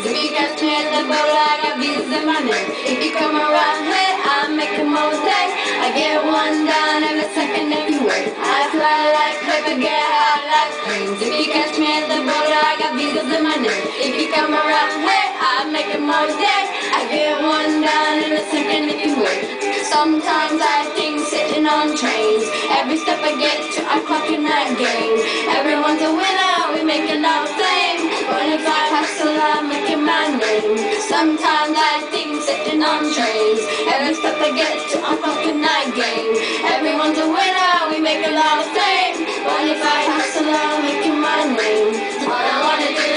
planes. If you catch me at the boat, I got visas in my name. If you come around here, I make them all day. I get one down every second if you wait. I fly like paper, get high like planes. If you catch me at the boat, I got visas in my name. If you come around here, I make them all day. I get one down every second if you wait. Sometimes I think sitting on trains. Every step I get to, I'm clocking that game. Everyone's a winner, we make it all fame. But if I hustle, I'm making my name. Sometimes I think sitting on trains. Every step I get to, I'm clocking that game. Everyone's a winner, we make it all fame. But if I hustle, I'm making my name. All I wanna do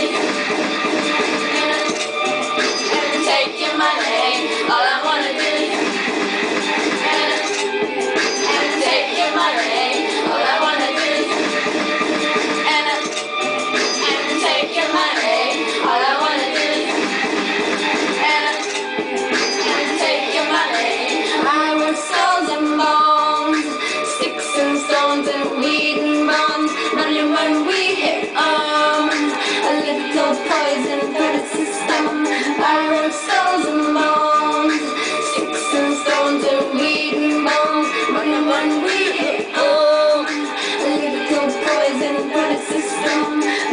is take your money. All I wanna do is take your money. All I wanna do is take your money. All I wanna do is take your money. I was souls and bones, sticks and stones and weed and bones. Running when we hit a little poison for the system. I was souls and bones, sticks and stones and weed and bones. Running when we hit a little poison for the system.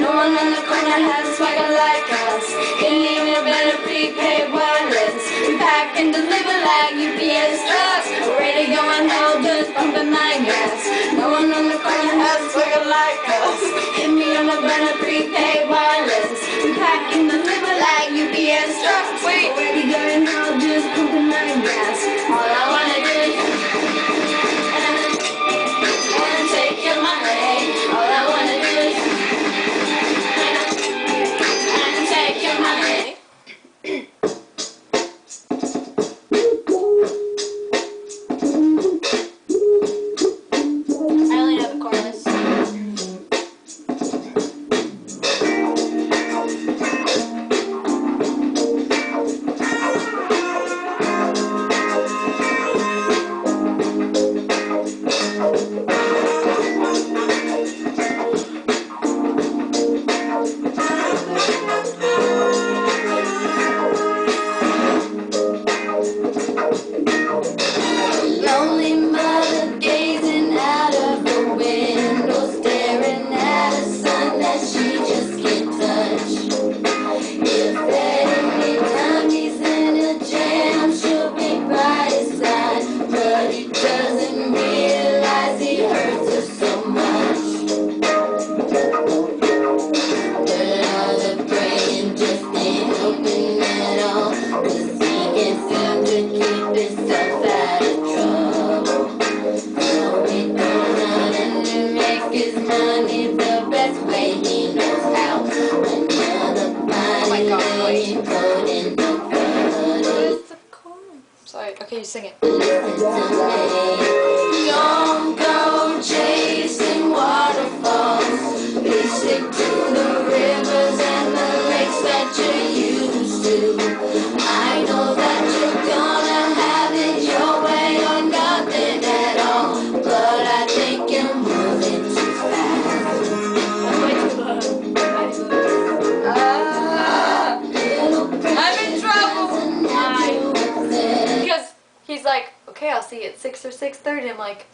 No one on the corner has a swagger like us. Ain't even a better prepaid wireless. We pack and deliver like UPS trucks. Radio and hell just pumping my gas. No one on the corner has a swagger like us. Hit me on a better prepaid wireless. We pack and deliver like UPS trucks. Wait, radio and hell just pumping my gas. All I wanna do is take your money. All I wanna do is take your money. I only know the chorus. Lonely mother gazing out of the window, staring at a sun that she just can't touch. If at any time he's in a jam, she'll be by his side, but he doesn't realize he hurts her so much. But all the praying just ain't helping at all, 'cause he can't seem to keep himself out of trouble. So he goes out and to make his money the best way he knows how. Another body laying cold in the gutter. Sorry, okay, you sing it. Listen to me. Don't go chasing waterfalls. Please stick to the rivers and the lakes that you're used to. I know that you're gonna have it your way or nothing at all, but I think you're moving too fast. I'm in trouble. Because he's like, okay, I'll see you at 6 or 6:30. I'm like,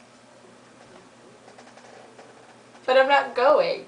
but I'm not going.